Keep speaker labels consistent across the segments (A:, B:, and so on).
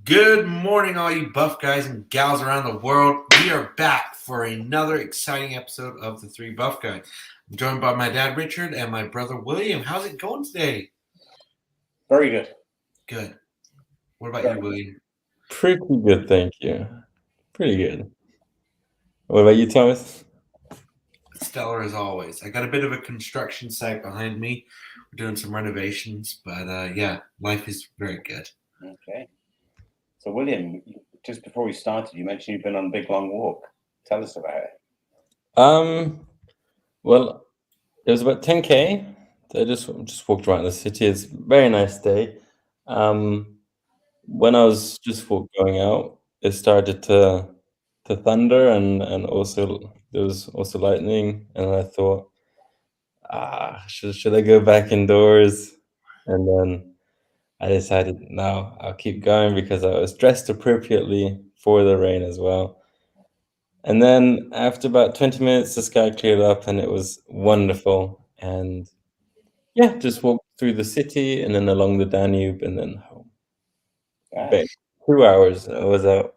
A: Good morning, all you buff guys and gals around the world. We are back for another exciting episode of the Three Buff Guys. I'm joined by my dad, Richard, and my brother, William. How's it going today?
B: Very good.
A: Good. What about you, William?
C: Pretty good, thank you. Pretty good. What about you, Thomas?
A: Stellar as always. I got a bit of a construction site behind me. We're doing some renovations, but yeah, life is very good.
B: Okay. So, William, just before we started, you mentioned you've been on a big long walk. Tell us about it.
C: Well, it was about 10K. I just walked around the city. It's a very nice day. When I was just going out, it started to thunder and also there was also lightning, and I thought, should I go back indoors? And then I decided, no, I'll keep going because I was dressed appropriately for the rain as well. And then after about 20 minutes, the sky cleared up and it was wonderful. And yeah, just walked through the city and then along the Danube and then home.
B: Ah,
C: Babe, 2 hours I was out.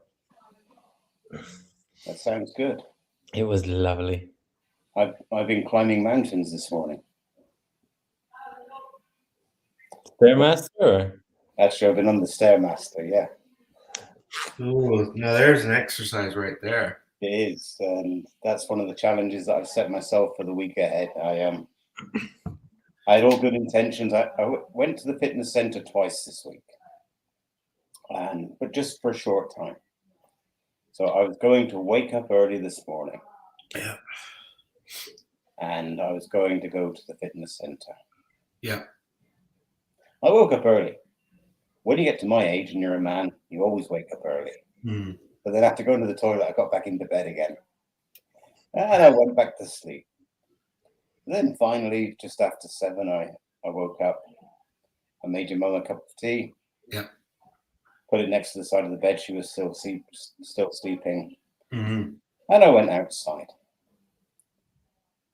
B: that sounds good.
C: It was lovely.
B: I've been climbing mountains this morning.
C: Stairmaster?
B: Actually, I've been on the Stairmaster. Yeah,
A: Ooh, now there's an exercise right there.
B: it is, and that's one of the challenges that I've set myself for the week ahead. I had all good intentions. I went to the fitness center twice this week, but just for a short time. So I was going to wake up early this morning.
A: Yeah.
B: And I was going to go to the fitness center.
A: Yeah.
B: I woke up early. When you get to my age and you're a man, you always wake up early. But then after going to the toilet, I got back into bed again. And I went back to sleep. Then finally, just after 7, I woke up. I made your mum a cup of tea.
A: Yeah.
B: Put it next to the side of the bed. She was still sleeping.
A: Mm-hmm.
B: And I went outside.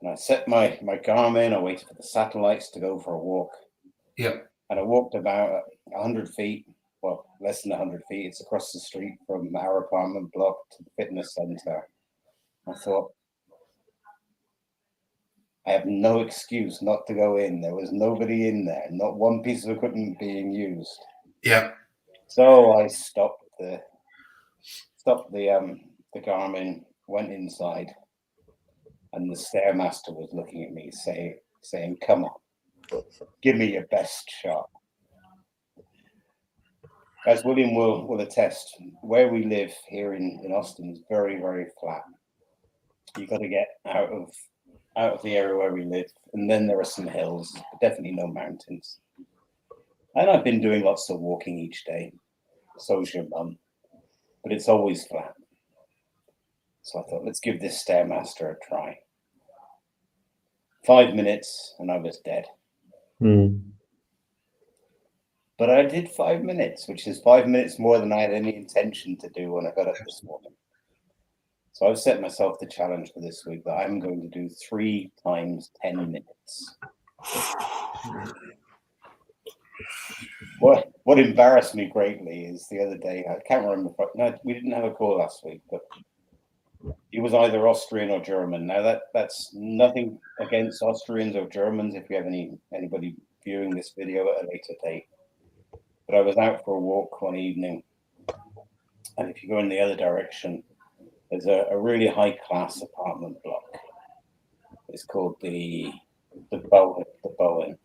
B: And I set my Garmin. I waited for the satellites to go for a walk.
A: Yep.
B: And I walked about 100 feet, well, less than 100 feet. It's across the street from our apartment block to the fitness center. I thought, I have no excuse not to go in. There was nobody in there, not one piece of equipment being used.
A: Yep.
B: So I stopped the Garmin, went inside, and the Stairmaster was looking at me, saying, "Come on, give me your best shot." As William will attest, where we live here in Austin is very, very flat. You got to get out of the area where we live, and then there are some hills, but definitely no mountains. And I've been doing lots of walking each day. So's your mum, but it's always flat. So I thought, let's give this Stairmaster a try. 5 minutes, and I was dead. But I did 5 minutes, which is 5 minutes more than I had any intention to do when I got up this morning. So I've set myself the challenge for this week that I'm going to do 3 times 10 minutes. What embarrassed me greatly is the other day, I can't remember, no, we didn't have a call last week, but he was either Austrian or German. Now that's nothing against Austrians or Germans if you have anybody viewing this video at a later date. But I was out for a walk one evening, and if you go in the other direction, there's a really high-class apartment block. It's called the Bowen.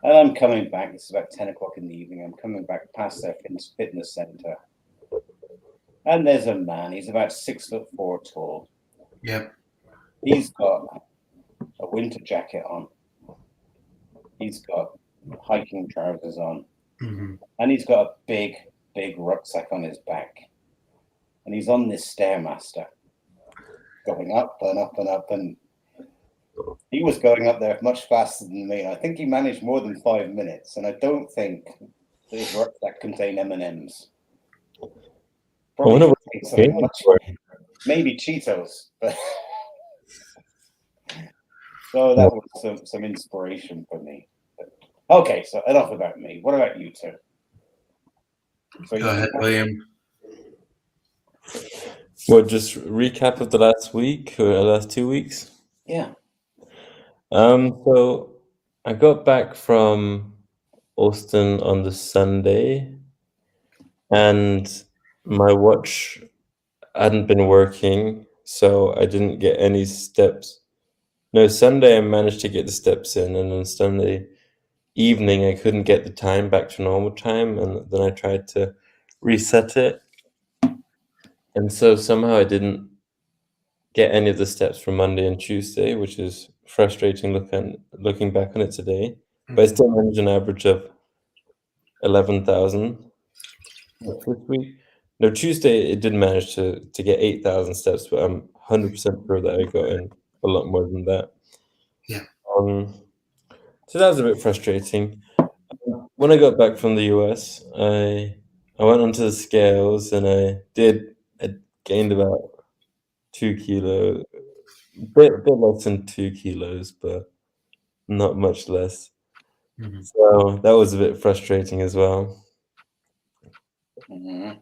B: And I'm coming back. It's about 10 o'clock in the evening. I'm coming back past their fitness center, and there's a man. He's about 6'4" tall.
A: Yep.
B: He's got a winter jacket on. He's got hiking trousers on.
A: Mm-hmm.
B: And he's got a big rucksack on his back. And he's on this Stairmaster, going up and up and up. And he was going up there much faster than me. I think he managed more than 5 minutes. And I don't think his rucksack contained M&Ms. Probably maybe Cheetos. But so that was some inspiration for me. Okay, so enough about me. What about you two? So
A: Go ahead, William.
C: What, just recap of the last week or the last 2 weeks?
B: Yeah.
C: So I got back from Austin on the Sunday, and my watch hadn't been working, so I didn't get any steps. No, Sunday I managed to get the steps in, and then Sunday evening I couldn't get the time back to normal time, and then I tried to reset it, and so somehow I didn't get any of the steps from Monday and Tuesday, which is frustrating looking back on it today. But I still managed an average of 11,000 this week. No, Tuesday it did manage to get 8,000 steps, but I'm 100% sure that I got in a lot more than that.
A: Yeah.
C: So that was a bit frustrating. When I got back from the US, I went onto the scales and I gained about 2 kilos, bit less than 2 kilos, but not much less.
A: Mhm.
C: So that was a bit frustrating as well.
B: Mm-hmm.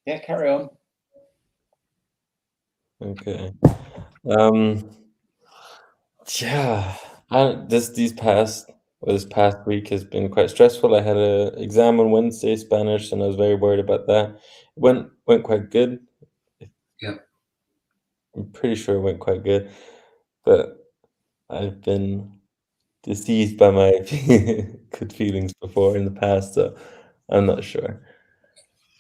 B: Yeah, carry on.
C: Okay. Yeah, this past week has been quite stressful. I had an exam on Wednesday, Spanish, and I was very worried about that. Went quite good.
A: Yeah.
C: I'm pretty sure it went quite good, but I've been deceived by my good feelings before in the past, so I'm not sure.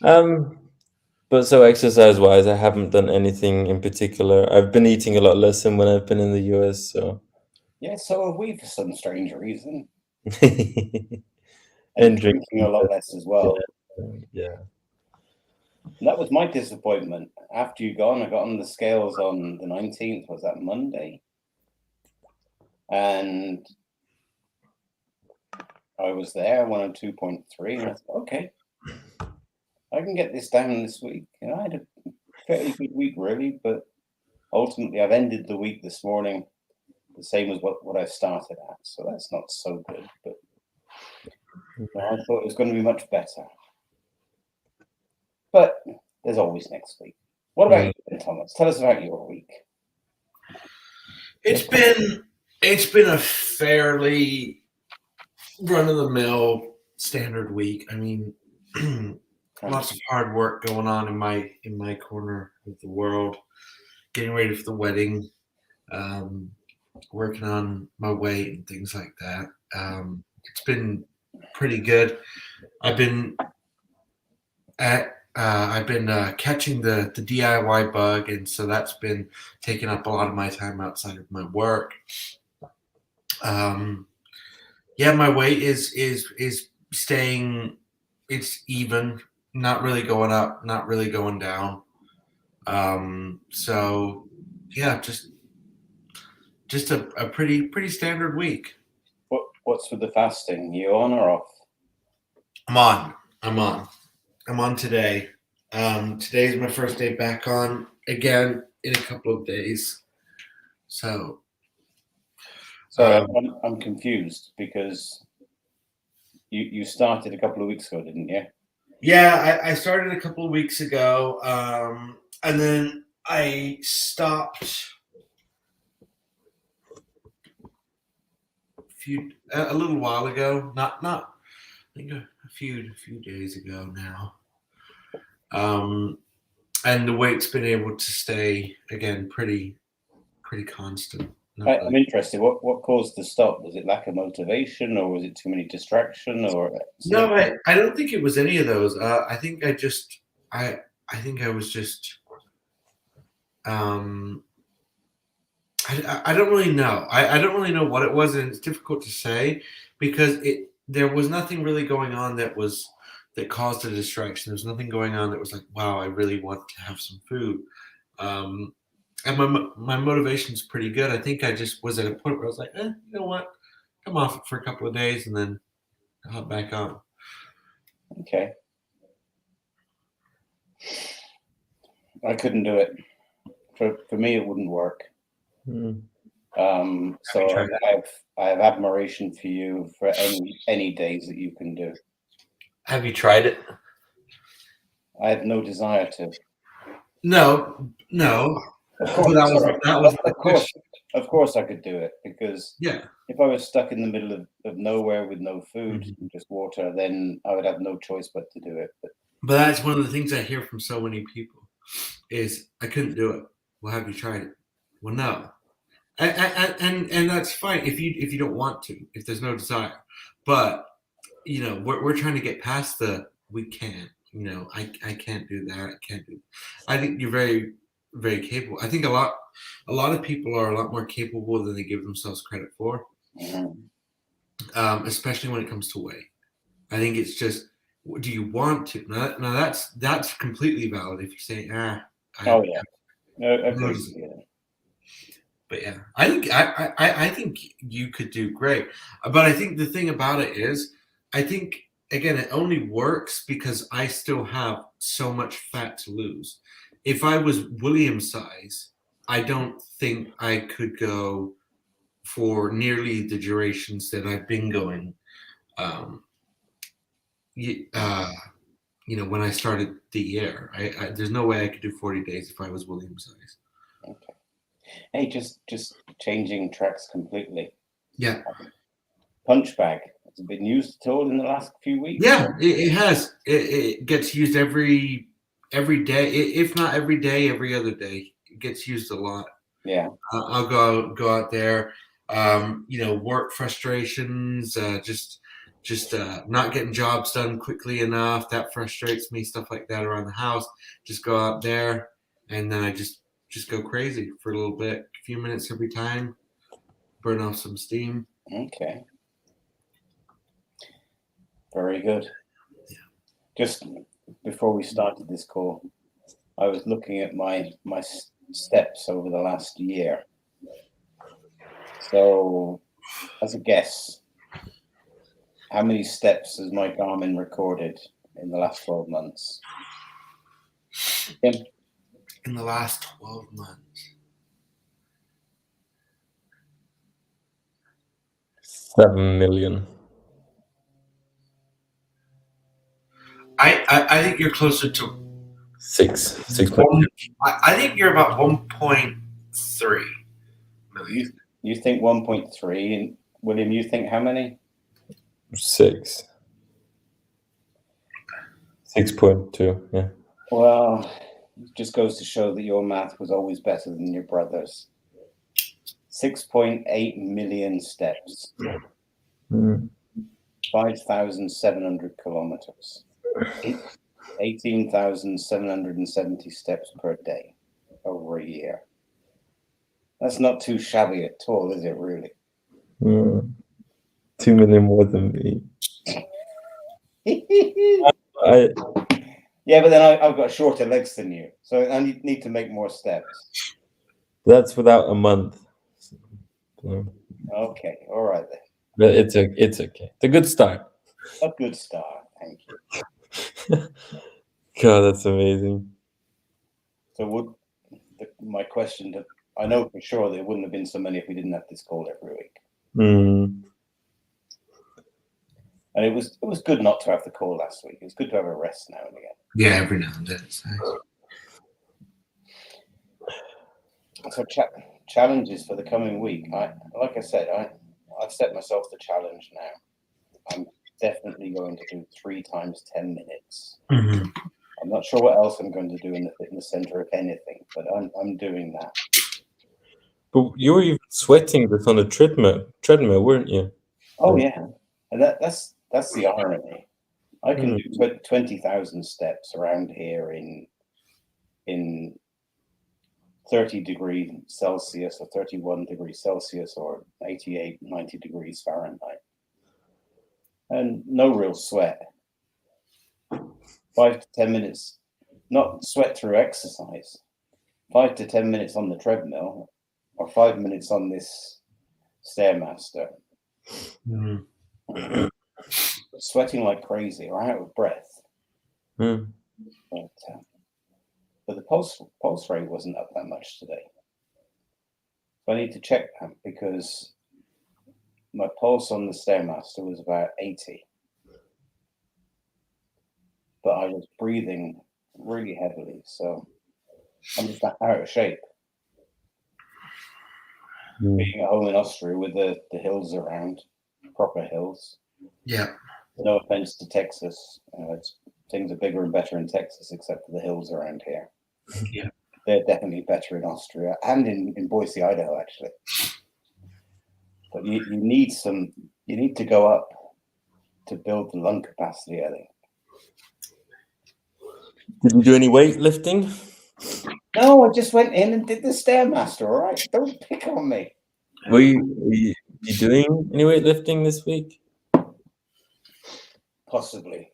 C: But so exercise-wise, I haven't done anything in particular. I've been eating a lot less than when I've been in the US, so.
B: Yeah, so have we for some strange reason.
C: And
B: And drinking a lot less as well.
C: Yeah.
B: And that was my disappointment. After you gone, I got on the scales on the 19th, was that Monday? And I was there, 102.3, and I thought, okay, I can get this down this week. And I had a fairly good week, really, but ultimately I've ended the week this morning the same as what I started at. So that's not so good, but I thought it was going to be much better. But there's always next week. What about you then, Thomas? Tell us about your week.
A: It's been a fairly run-of-the-mill standard week. I mean, lots of hard work going on in my corner of the world, getting ready for the wedding, working on my weight and things like that. It's been pretty good. I've been catching the DIY bug, and so that's been taking up a lot of my time outside of my work. Yeah, my weight is staying. It's even, not really going up, not really going down. So yeah, just a pretty standard week.
B: What's with the fasting? You on or off?
A: I'm on. I'm on today. Today's my first day back on again in a couple of days. So
B: Sorry, I'm confused because you started a couple of weeks ago, didn't you?
A: yeah, I started a couple of weeks ago, and then I stopped a little while ago. Not I think a few days ago now. And the weight's been able to stay again pretty constant.
B: I'm interested. What caused the stop? Was it lack of motivation, or was it too many distraction, or
A: No, I don't think it was any of those. I think I think I was just I don't really know. I don't really know what it was, and it's difficult to say because there was nothing really going on that caused a distraction. There was nothing going on that was like, wow, I really want to have some food. And my motivation's pretty good. I think I just was at a point where I was like, you know what, come off it for a couple of days and then hop back on.
B: Okay. I couldn't do it. For me, it wouldn't work. So I have admiration for you for any days that you can do.
A: Have you tried it?
B: I have no desire to.
A: No.
B: Of
A: But
B: course,
A: that was the
B: of course,
A: question.
B: of course, I could do it, because
A: Yeah.
B: if I was stuck in the middle of nowhere with no food,
A: Mhm.
B: just water, then I would have no choice but to do it.
A: But that's one of the things I hear from so many people is I couldn't do it. Well, have you tried it? Well, no. And that's fine if you don't want to, if there's no desire. But we're trying to get past the we can't. I can't do that. I can't do. I think you're very very capable. I think a lot of people are a lot more capable than they give themselves credit for,
B: Mhm.
A: especially when it comes to weight. I think it's just, do you want to? Now that's completely valid if you say,
B: Oh
A: I
B: yeah, no,
A: no
B: agreed.
A: desire.
B: Yeah.
A: But yeah, I think you could do great. But I think the thing about it is, I think again it only works because I still have so much fat to lose. If I was William size, I don't think I could go for nearly the durations that I've been going. Um, y- uh, when I started the year, there's no way I could do 40 days if I was William size.
B: Okay. Hey, just changing tracks completely.
A: Yeah.
B: Punch bag. Has it been used at all in the last few weeks?
A: Yeah, it has. It gets used every day, if not every day, every other day. It gets used a lot.
B: Yeah.
A: I'll go out there, work frustrations, just not getting jobs done quickly enough. That frustrates me. Stuff like that around the house. Just go out there, and then I just go crazy for a little bit, a few minutes every time, burn off some steam.
B: Okay. Very good. Just before we started this call, I was looking at my steps over the last year. So, as a guess, how many steps has my Garmin recorded in the last 12 months? Tim?
A: In the last 12 months.
C: 7 million.
A: I think you're closer to
C: 6.
A: I think you're about 1.3 million.
B: You think 1.3, and William, you think how many?
C: 6. 6.2. Yeah.
B: Well, it just goes to show that your math was always better than your brother's. 6.8 million steps, 5,700 kilometers, 18,770 steps per day over a year. That's not too shabby at all, is it, really?
C: 2 million more than me.
B: Yeah, but then I've got shorter legs than you, so I need to make more steps.
C: That's without a month.
B: Okay, all right then.
C: But it's okay. It's a good start.
B: A good start, thank you.
C: God, that's amazing.
B: So my question to, I know for sure there wouldn't have been so many if we didn't have this call every week. And it was good not to have the call last week. It was good to have a rest now and again.
A: Yeah, every now and then. It's nice.
B: So challenges for the coming week. Like I said, I've set myself the challenge now. I'm definitely going to do 3 times 10 minutes.
A: Mm-hmm.
B: I'm not sure what else I'm going to do in the fitness center, if anything, but I'm doing that.
C: But you were even sweating this on a treadmill, weren't you?
B: Oh yeah, and that's the irony. I can do 20,000 steps around here in 30 degrees Celsius or 31 degrees Celsius or 88, 90 degrees Fahrenheit. And no real sweat. 5 to 10 minutes, not sweat through exercise. 5 to 10 minutes on the treadmill or 5 minutes on this Stairmaster.
A: Mm-hmm.
B: Sweating like crazy or out of breath. But the pulse rate wasn't up that much today. So I need to check that because my pulse on the Stairmaster was about 80. but I was breathing really heavily, so I'm just out of shape. Being at home in Austria with the hills around, proper hills.
A: Yeah.
B: No offense to Texas, things are bigger and better in Texas, except for the hills around here.
A: Yeah.
B: They're definitely better in Austria and in Boise, Idaho, actually. But you need to go up to build the lung capacity, I think.
C: Did you do any weightlifting?
B: No, I just went in and did the Stairmaster, all right? Don't pick on me.
C: Were you doing any weightlifting this week?
B: Possibly.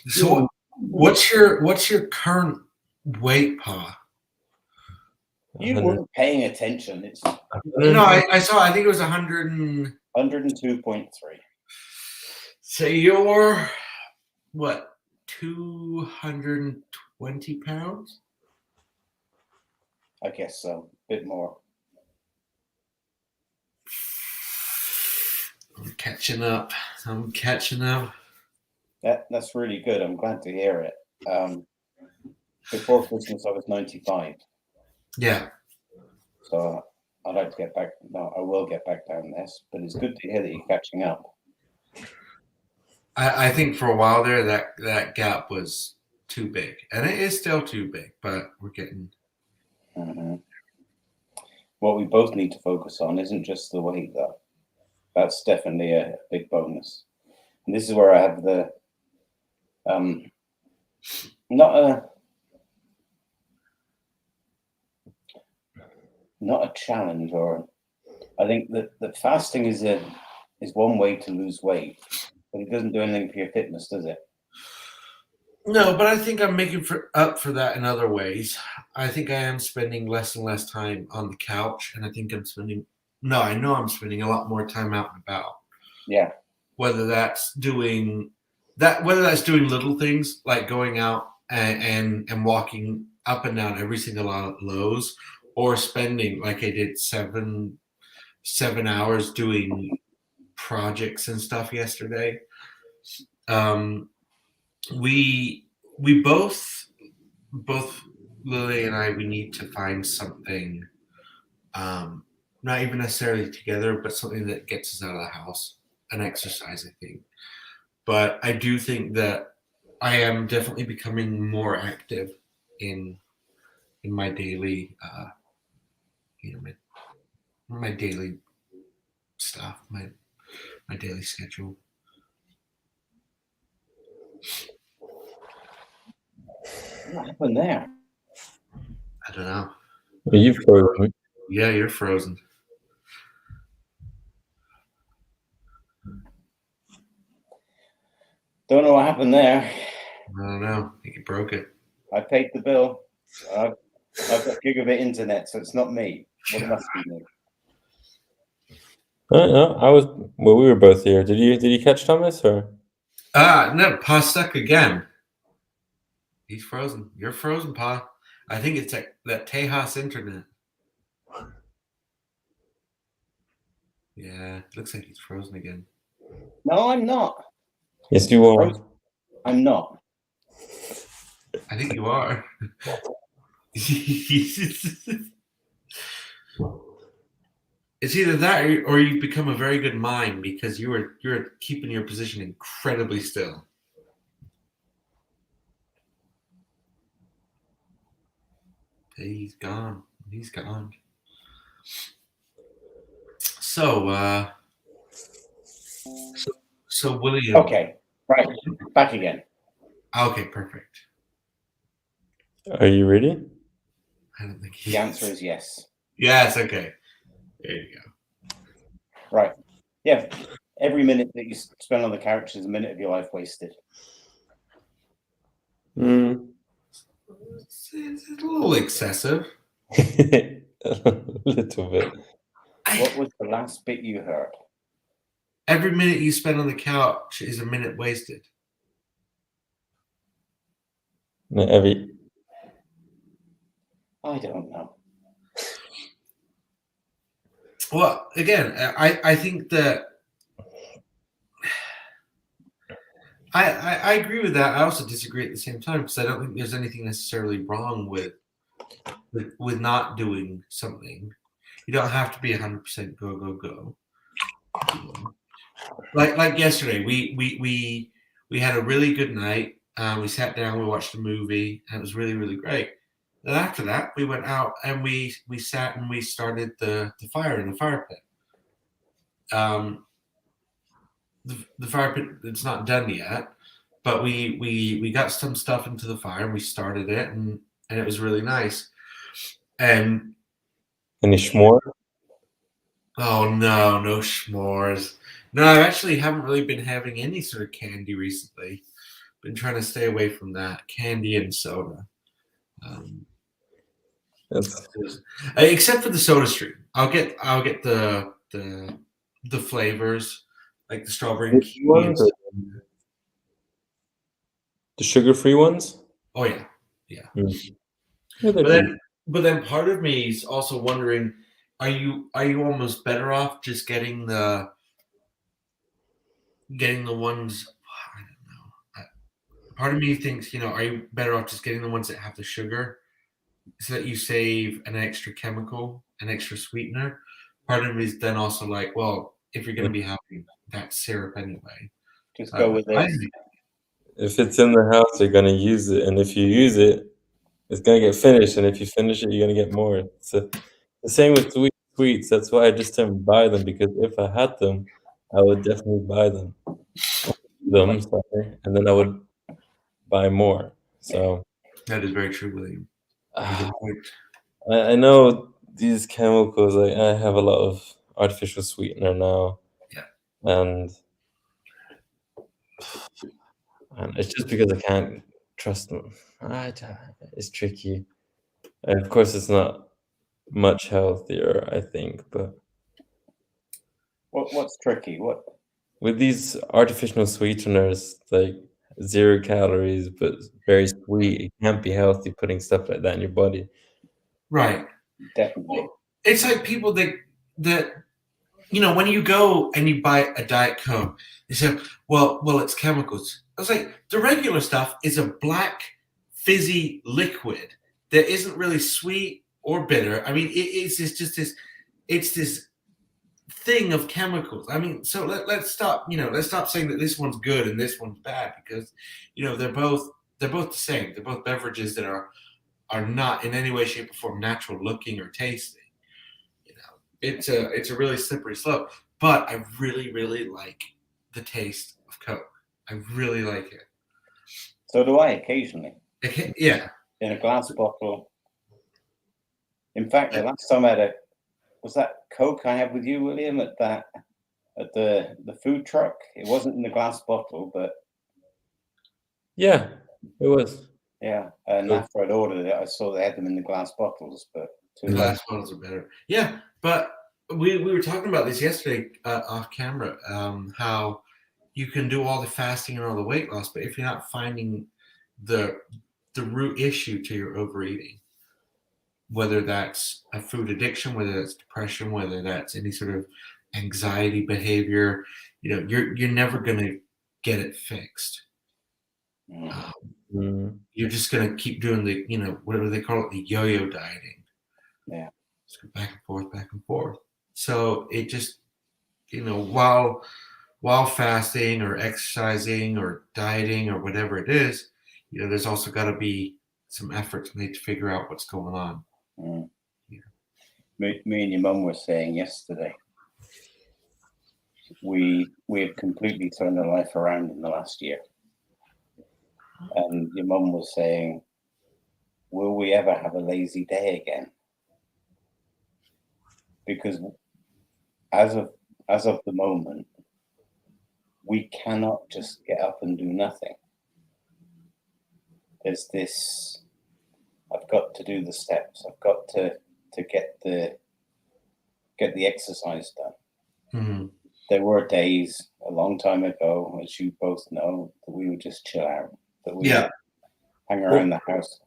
A: So what's your current weight, Pa?
B: You weren't paying attention. It's
A: No, I saw. I think it was 100 and
B: 102.3.
A: So you're what, 220 pounds?
B: I guess so. A bit more.
A: I'm catching up.
B: That's really good. I'm glad to hear it. Before Christmas, I was 95.
A: Yeah.
B: So I'd like to get back. No, I will get back down this, but it's good to hear that you're catching up.
A: I think for a while there that gap was too big, and it is still too big, but we're getting.
B: Mm-hmm. What we both need to focus on isn't just the weight, though. That's definitely a big bonus. And this is where I have the not a challenge, or I think that fasting is one way to lose weight, but it doesn't do anything for your fitness, does it?
A: No, but I think I'm making up for that in other ways. I think I am spending less and less time on the couch, and I think I know I'm spending a lot more time out and about.
B: Yeah.
A: Whether that's doing little things like going out and walking up and down every single Lowe's, or spending, like I did, 7 hours doing projects and stuff yesterday. We both Lily and I, we need to find something, not even necessarily together, but something that gets us out of the house, an exercise, I think. But I do think that I am definitely becoming more active in my daily, my daily stuff, my daily schedule.
B: What happened there?
A: I don't know.
C: Well, you've frozen.
A: Yeah, you're frozen.
B: Don't know what happened there.
A: I don't know. I think you broke it.
B: I paid the bill. I've got gigabit internet, so it's not me. Well, it must be me.
C: No, we were both here. Did you catch Thomas, or?
A: No, Pa's stuck again. He's frozen. You're frozen, Pa. I think it's that Tejas internet. Yeah, it looks like he's frozen again.
B: No, I'm not.
C: Yes, you are.
B: I'm not.
A: I think you are. It's either that or you become a very good mime, because you're keeping your position incredibly still. He's gone. So, William.
B: Okay, right. Back again.
A: Okay, perfect.
C: Are you ready?
A: I don't think
B: The answer is yes.
A: Yes, okay. There you go.
B: Right. Yeah. Every minute that you spend on the couch is a minute of your life wasted.
A: It's a little excessive.
C: A little bit.
B: What was the last bit you heard?
A: Every minute you spend on the couch is a minute wasted.
C: No,
B: I don't know.
A: Well, again, I think that I agree with that. I also disagree at the same time because I don't think there's anything necessarily wrong with not doing something. You don't have to be 100% go go go. Like yesterday, we had a really good night. We sat down, we watched a movie, and it was really really great. Then after that, we went out and we sat and we started the fire in the fire pit. Um, the fire pit it's not done yet, but we got some stuff into the fire and we started it and it was really nice. And
C: Any s'more?
A: oh no, no s'mores. No, I actually haven't really been having any sort of candy recently. Been trying to stay away from that candy and soda. Um,
C: That's
A: except for the Soda Stream, I'll get the flavors like the strawberry and
C: the
A: kiwi and
C: ones or the sugar-free ones?
A: oh yeah, yeah.
C: Mm. Yeah, they're
A: But
C: decent.
A: then part of me is also wondering, are you almost better off just getting the ones I don't know. Part of me thinks, are you better off just getting the ones that have the sugar so that you save an extra chemical, an extra sweetener? Part of me is then also like, well, if you're going to be having that syrup anyway,
B: Just go with
A: I,
B: this.
C: If it's in the house, you're gonna use it, and if you use it, it's gonna get finished, and if you finish it, you're gonna get more. So the same with sweets. That's why I just didn't buy them because if I had them, I would definitely buy them. Sorry, and then I would buy more. So
A: that is very true, William.
C: I know these chemicals. I have a lot of artificial sweetener now,
A: Yeah.
C: and it's just because I can't trust them. It's tricky, and of course, it's not much healthier, I think. But
B: What's tricky? What?
C: with these artificial sweeteners, like 0 calories but very sweet, it can't be healthy putting stuff like that in your body.
A: Right.
B: Definitely.
A: Well, it's like people that when you go and you buy a Diet Coke, they say, well, it's chemicals. I was like, the regular stuff is a black, fizzy liquid that isn't really sweet or bitter. I mean, it's this thing of chemicals. I mean, so let's stop saying that this one's good and this one's bad because, they're both the same. They're both beverages that are not in any way, shape, or form natural looking or tasting. It's a really slippery slope. But I really, really like the taste of Coke. I really like it.
B: So do I occasionally.
A: Yeah.
B: In a glass bottle. In fact, the last time was that Coke I had with you, William, at the food truck? It wasn't in the glass bottle, but
C: Yeah, it was.
B: yeah. And
C: Coke.
B: after I'd ordered it, I saw they had them in the glass bottles, but too late.
A: Glass bottles are better. Yeah, but we were talking about this yesterday off camera. How you can do all the fasting and all the weight loss, but if you're not finding the root issue to your overeating, whether that's a food addiction, whether that's depression, whether that's any sort of anxiety behavior, you're never going to get it fixed. You're just going to keep doing the, whatever they call it, the yo-yo dieting.
B: Yeah.
A: Just go back and forth, back and forth. So it just, while fasting or exercising or dieting or whatever it is, there's also got to be some efforts made to figure out what's going on.
B: Yeah. Me and your mum were saying yesterday, we have completely turned our life around in the last year. And your mum was saying, will we ever have a lazy day again? Because as of the moment, we cannot just get up and do nothing. There's this, I've got to do the steps. I've got to get the exercise done.
A: Mm-hmm.
B: There were days a long time ago, as you both know, that we would just chill out, that we would hang around the house.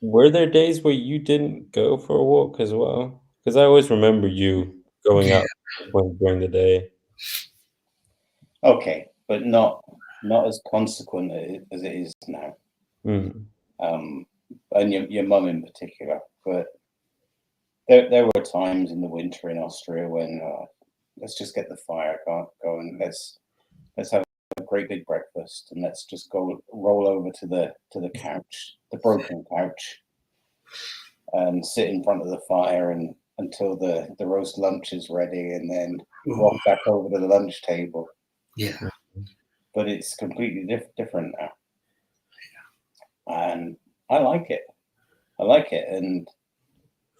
C: Were there days where you didn't go for a walk as well? Because I always remember you going out during the day.
B: Okay, but not not as consequent as it is now.
C: Mm.
B: And your mum in particular. But there were times in the winter in Austria when let's just get the fire going. Let's have a great big breakfast, and let's just go roll over to the couch, the broken couch, and sit in front of the fire and until the roast lunch is ready, and then walk back over to the lunch table.
A: Yeah.
B: But it's completely different now, and I like it. I like it, and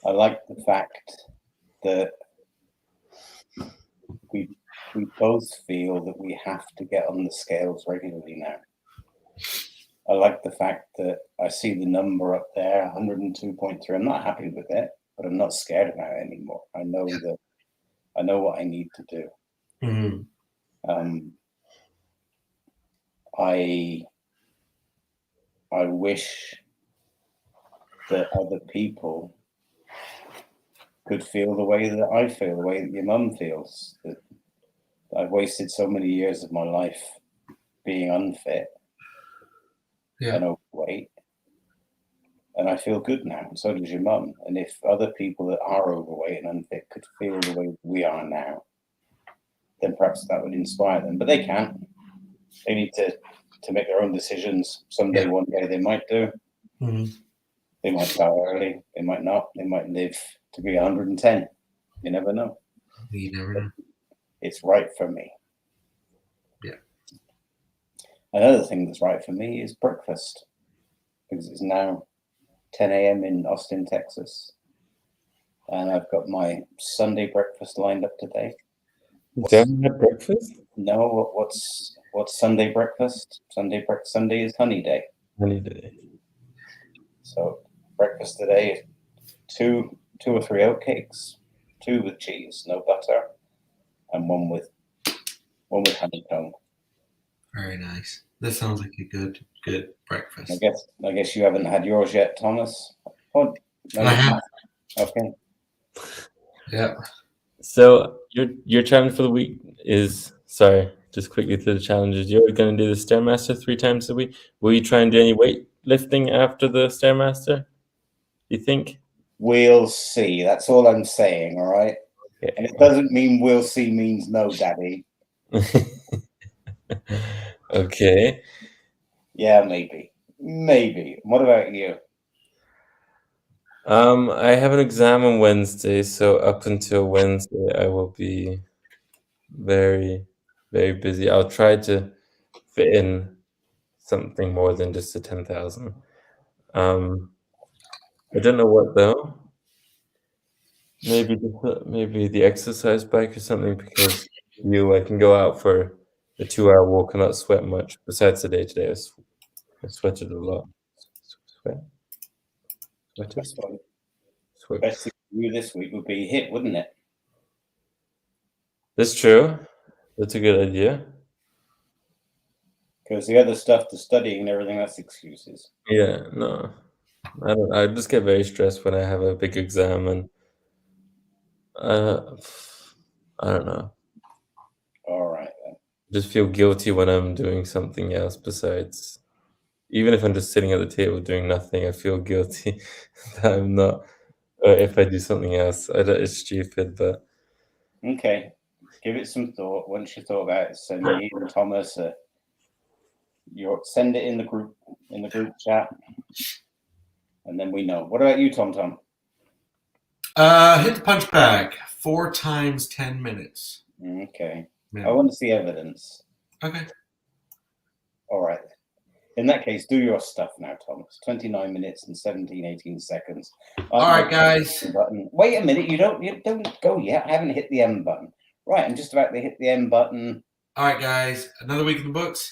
B: I like the fact that we both feel that we have to get on the scales regularly now. I like the fact that I see the number up there, 102.3. I'm not happy with it, but I'm not scared about it anymore. I know that I know what I need to do.
A: Mm-hmm.
B: I wish that other people could feel the way that I feel, the way that your mum feels. That I've wasted so many years of my life being unfit and overweight, and I feel good now, and so does your mum. And if other people that are overweight and unfit could feel the way we are now, then perhaps that would inspire them. But they can't. They need to make their own decisions. Someday, one day, they might do.
A: Mm-hmm.
B: They might die early. They might not. They might live to be 110. You never know.
A: You never know.
B: It's right for me.
A: Yeah.
B: Another thing that's right for me is breakfast, because it's now 10 a.m. in Austin, Texas, and I've got my Sunday breakfast lined up today.
C: Don't have breakfast?
B: No, what's Sunday breakfast? Sunday is honey day.
C: Honey day.
B: So breakfast today, two or three oatcakes, 2 with cheese, no butter, and one with honeycomb.
A: Very nice. That sounds like a good breakfast.
B: I guess you haven't had yours yet, Thomas. Oh, no,
A: I have.
B: Okay.
A: Yeah.
C: So your challenge for the week is, sorry, just quickly to the challenges. You're going to do the Stairmaster 3 times a week. Will you try and do any weightlifting after the Stairmaster? You think?
B: We'll see. That's all I'm saying. All right.
C: Okay.
B: And it doesn't mean we'll see means no, Daddy.
C: Okay.
B: Yeah, maybe. What about you?
C: I have an exam on Wednesday, so up until Wednesday, I will be very, very busy. I'll try to fit in something more than just the 10,000. I don't know what though. Maybe the exercise bike or something, because I can go out for a 2-hour walk and not sweat much. Besides the day today, I sweated a lot. Sweated?
B: That's what
C: Sweat.
B: best thing to do this week would be hit, wouldn't it?
C: That's true. That's a good idea.
B: Because the other stuff, the studying and everything, that's excuses.
C: Yeah, no. I just get very stressed when I have a big exam, and I don't know.
B: All right then.
C: Just feel guilty when I'm doing something else besides. Even if I'm just sitting at the table doing nothing, I feel guilty that I'm not. If I do something else, it's stupid, but
B: Okay. Give it some thought. Once you thought about it, send me and Thomas send it in the group chat, and then we know. What about you, Tom?
A: Hit the punch bag 4 times 10 minutes.
B: Okay.
A: Yeah.
B: I want to see evidence.
A: Okay.
B: All right. In that case, do your stuff now, Thomas. 29 minutes and 18 seconds.
A: All right, guys.
B: Button. Wait a minute. You don't go yet. I haven't hit the M button. Right. I'm just about to hit the M button.
A: All right, guys. Another week in the books.